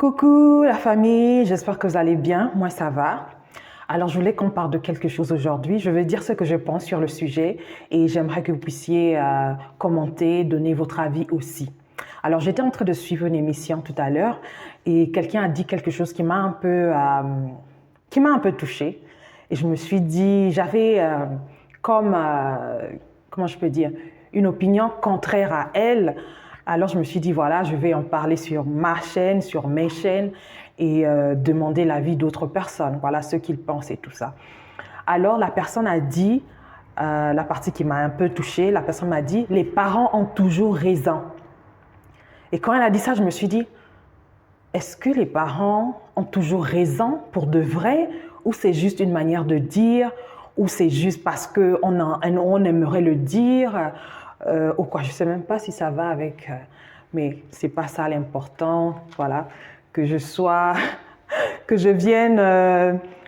Coucou la famille, j'espère que vous allez bien, moi ça va. Alors je voulais qu'on parle de quelque chose aujourd'hui, je vais dire ce que je pense sur le sujet et j'aimerais que vous puissiez commenter, donner votre avis aussi. Alors j'étais en train de suivre une émission tout à l'heure et quelqu'un a dit quelque chose qui m'a un peu touchée et je me suis dit, j'avais comme, comment je peux dire, une opinion contraire à elle. Alors je me suis dit, voilà, je vais en parler sur ma chaîne, sur mes chaînes et demander l'avis d'autres personnes, voilà ce qu'ils pensent et tout ça. Alors la personne a dit, la partie qui m'a un peu touchée, la personne m'a dit, les parents ont toujours raison. Et quand elle a dit ça, je me suis dit, est-ce que les parents ont toujours raison pour de vrai ou c'est juste une manière de dire ou c'est juste parce qu'on aimerait le dire ou quoi, je ne sais même pas si ça va avec, mais ce n'est pas ça l'important, voilà, que je vienne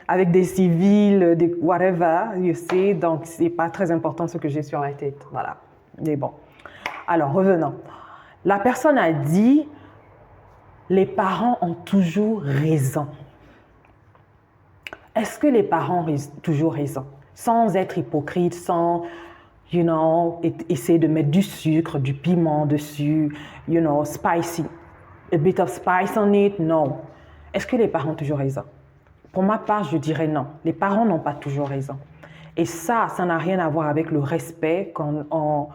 avec des civils, des whatever, you see, donc ce n'est pas très important ce que j'ai sur la tête, voilà, mais bon. Alors revenons, la personne a dit, les parents ont toujours raison. Est-ce que les parents ont toujours raison? Sans être hypocrite, sans, essayer de mettre du sucre, du piment dessus, spicy, a bit of spice on it, non. Est-ce que les parents ont toujours raison? Pour ma part, je dirais non. Les parents n'ont pas toujours raison. Et ça n'a rien à voir avec le respect qu'on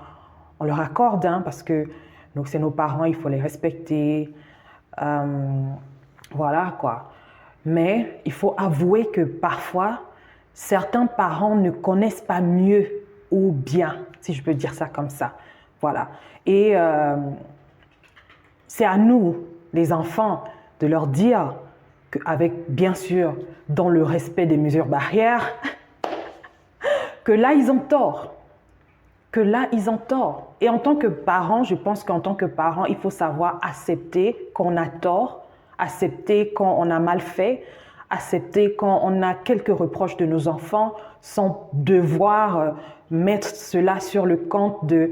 leur accorde, hein, parce que donc c'est nos parents, il faut les respecter. Voilà quoi. Mais il faut avouer que parfois, certains parents ne connaissent pas mieux ou bien, si je peux dire ça comme ça. Voilà. Et c'est à nous, les enfants, de leur dire, avec bien sûr, dans le respect des mesures barrières, que là, ils ont tort. Que là, ils ont tort. Et en tant que parent, je pense qu'en tant que parent, il faut savoir accepter qu'on a tort, accepter quand on a mal fait, accepter quand on a quelques reproches de nos enfants, sans devoir mettre cela sur le compte de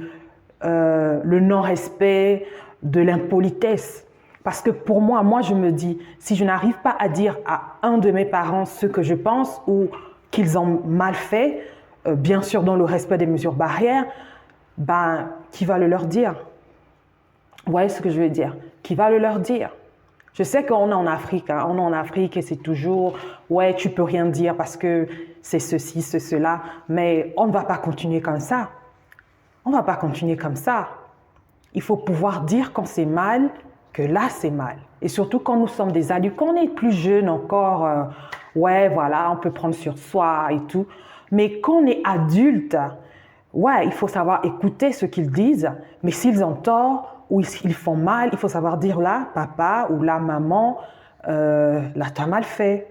le non-respect, de l'impolitesse. Parce que pour moi, je me dis, si je n'arrive pas à dire à un de mes parents ce que je pense ou qu'ils ont mal fait, bien sûr dans le respect des mesures barrières, ben, qui va le leur dire? Vous voyez ce que je veux dire? Qui va le leur dire? Je sais qu'on est en Afrique, hein, on est en Afrique et c'est toujours, ouais, tu peux rien dire parce que c'est ceci, c'est cela, mais on ne va pas continuer comme ça. On ne va pas continuer comme ça. Il faut pouvoir dire quand c'est mal, que là c'est mal. Et surtout quand nous sommes des adultes, quand on est plus jeune encore, ouais, voilà, on peut prendre sur soi et tout. Mais quand on est adulte, ouais, il faut savoir écouter ce qu'ils disent, mais s'ils ont tort ou s'ils font mal, il faut savoir dire là, papa ou là, maman, là, tu as mal fait.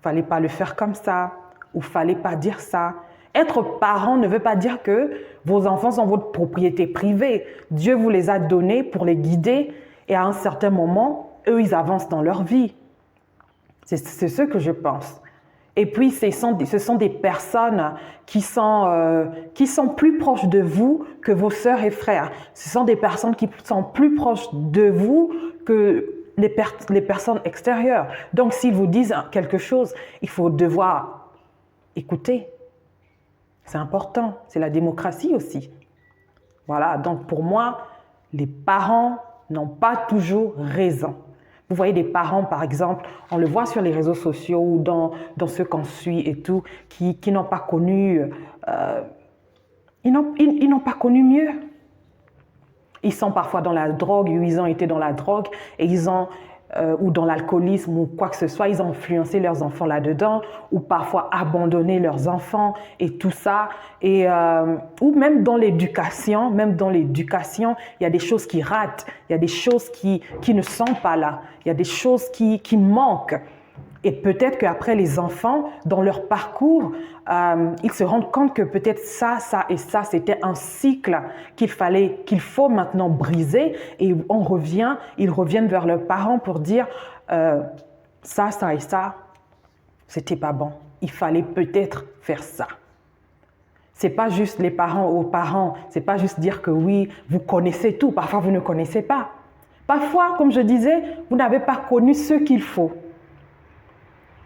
Fallait pas le faire comme ça ou fallait pas dire ça. Être parent ne veut pas dire que vos enfants sont votre propriété privée. Dieu vous les a donnés pour les guider et à un certain moment, eux, ils avancent dans leur vie. C'est ce que je pense. Et puis, ce sont des personnes qui sont plus proches de vous que vos sœurs et frères. Ce sont des personnes qui sont plus proches de vous que les personnes extérieures. Donc, s'ils vous disent quelque chose, il faut devoir écouter. C'est important. C'est la démocratie aussi. Voilà. Donc, pour moi, les parents n'ont pas toujours raison. Vous voyez des parents, par exemple, on le voit sur les réseaux sociaux ou dans ceux qu'on suit et tout, qui n'ont pas connu, ils n'ont pas connu mieux. Ils sont parfois dans la drogue, ou ils ont été dans la drogue, et ou dans l'alcoolisme ou quoi que ce soit, ils ont influencé leurs enfants là-dedans, ou parfois abandonné leurs enfants et tout ça. Ou même dans l'éducation, il y a des choses qui ratent, il y a des choses qui ne sont pas là, il y a des choses qui manquent. Et peut-être qu'après les enfants, dans leur parcours, ils se rendent compte que peut-être ça et ça, c'était un cycle qu'il faut maintenant briser. Et ils reviennent vers leurs parents pour dire ça et ça, c'était pas bon. Il fallait peut-être faire ça. C'est pas juste les parents aux parents, c'est pas juste dire que oui, vous connaissez tout. Parfois, vous ne connaissez pas. Parfois, comme je disais, vous n'avez pas connu ce qu'il faut.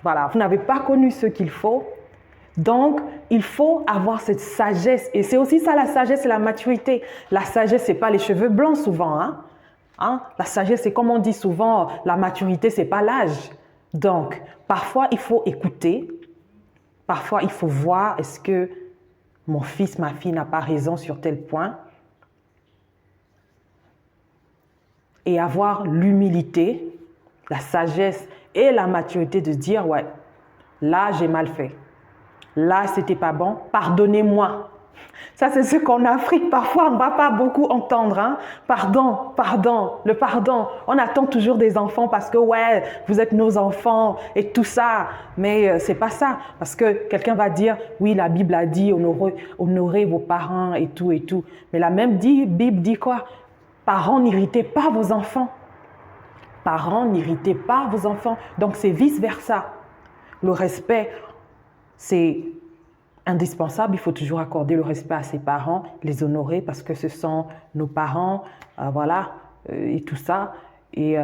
Voilà, vous n'avez pas connu ce qu'il faut. Donc, il faut avoir cette sagesse. Et c'est aussi ça la sagesse et la maturité. La sagesse, ce n'est pas les cheveux blancs souvent. La sagesse, c'est comme on dit souvent, la maturité, ce n'est pas l'âge. Donc, parfois, il faut écouter. Parfois, il faut voir, est-ce que mon fils, ma fille n'a pas raison sur tel point? Et avoir l'humilité, la sagesse et la maturité de dire, ouais, là, j'ai mal fait. Là, c'était pas bon. Pardonnez-moi. Ça, c'est ce qu'en Afrique, parfois, on ne va pas beaucoup entendre. Pardon, pardon, le pardon. On attend toujours des enfants parce que, ouais, vous êtes nos enfants et tout ça. Mais c'est pas ça. Parce que quelqu'un va dire, oui, la Bible a dit, honorez vos parents et tout et tout. Mais la même Bible dit quoi? Parents, n'irritez pas vos enfants. Parents, n'irritez pas vos enfants. Donc, c'est vice-versa. Le respect, c'est indispensable. Il faut toujours accorder le respect à ses parents, les honorer parce que ce sont nos parents, voilà, et tout ça. Et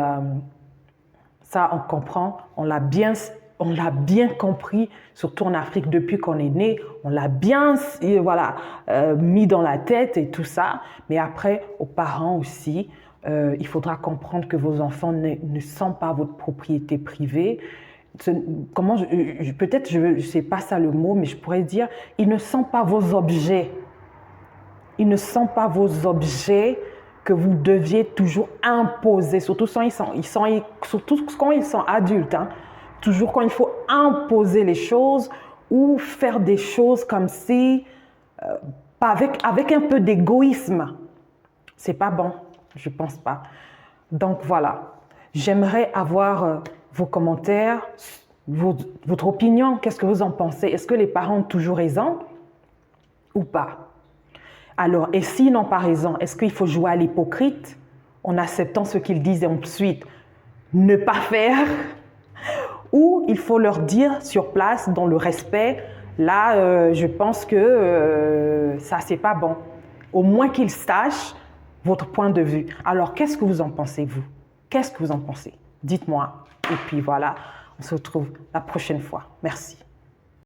ça, on comprend, on l'a bien compris, surtout en Afrique depuis qu'on est né. On l'a bien voilà, mis dans la tête et tout ça. Mais après, aux parents aussi, il faudra comprendre que vos enfants ne sont pas votre propriété privée. Comment peut-être je ne sais pas ça le mot, mais je pourrais dire, ils ne sont pas vos objets. Ils ne sont pas vos objets que vous deviez toujours imposer, surtout quand ils sont adultes. Toujours quand il faut imposer les choses ou faire des choses comme si, avec un peu d'égoïsme. C'est pas bon, je pense pas. Donc voilà, j'aimerais avoir vos commentaires, votre opinion, qu'est-ce que vous en pensez? Est-ce que les parents ont toujours raison ou pas? Alors, et s'ils n'ont pas raison, est-ce qu'il faut jouer à l'hypocrite en acceptant ce qu'ils disent et ensuite ne pas faire? Ou il faut leur dire sur place, dans le respect, là, je pense que ça, c'est pas bon. Au moins qu'ils sachent votre point de vue. Alors, qu'est-ce que vous en pensez, vous? Qu'est-ce que vous en pensez? Dites-moi. Et puis voilà, on se retrouve la prochaine fois. Merci.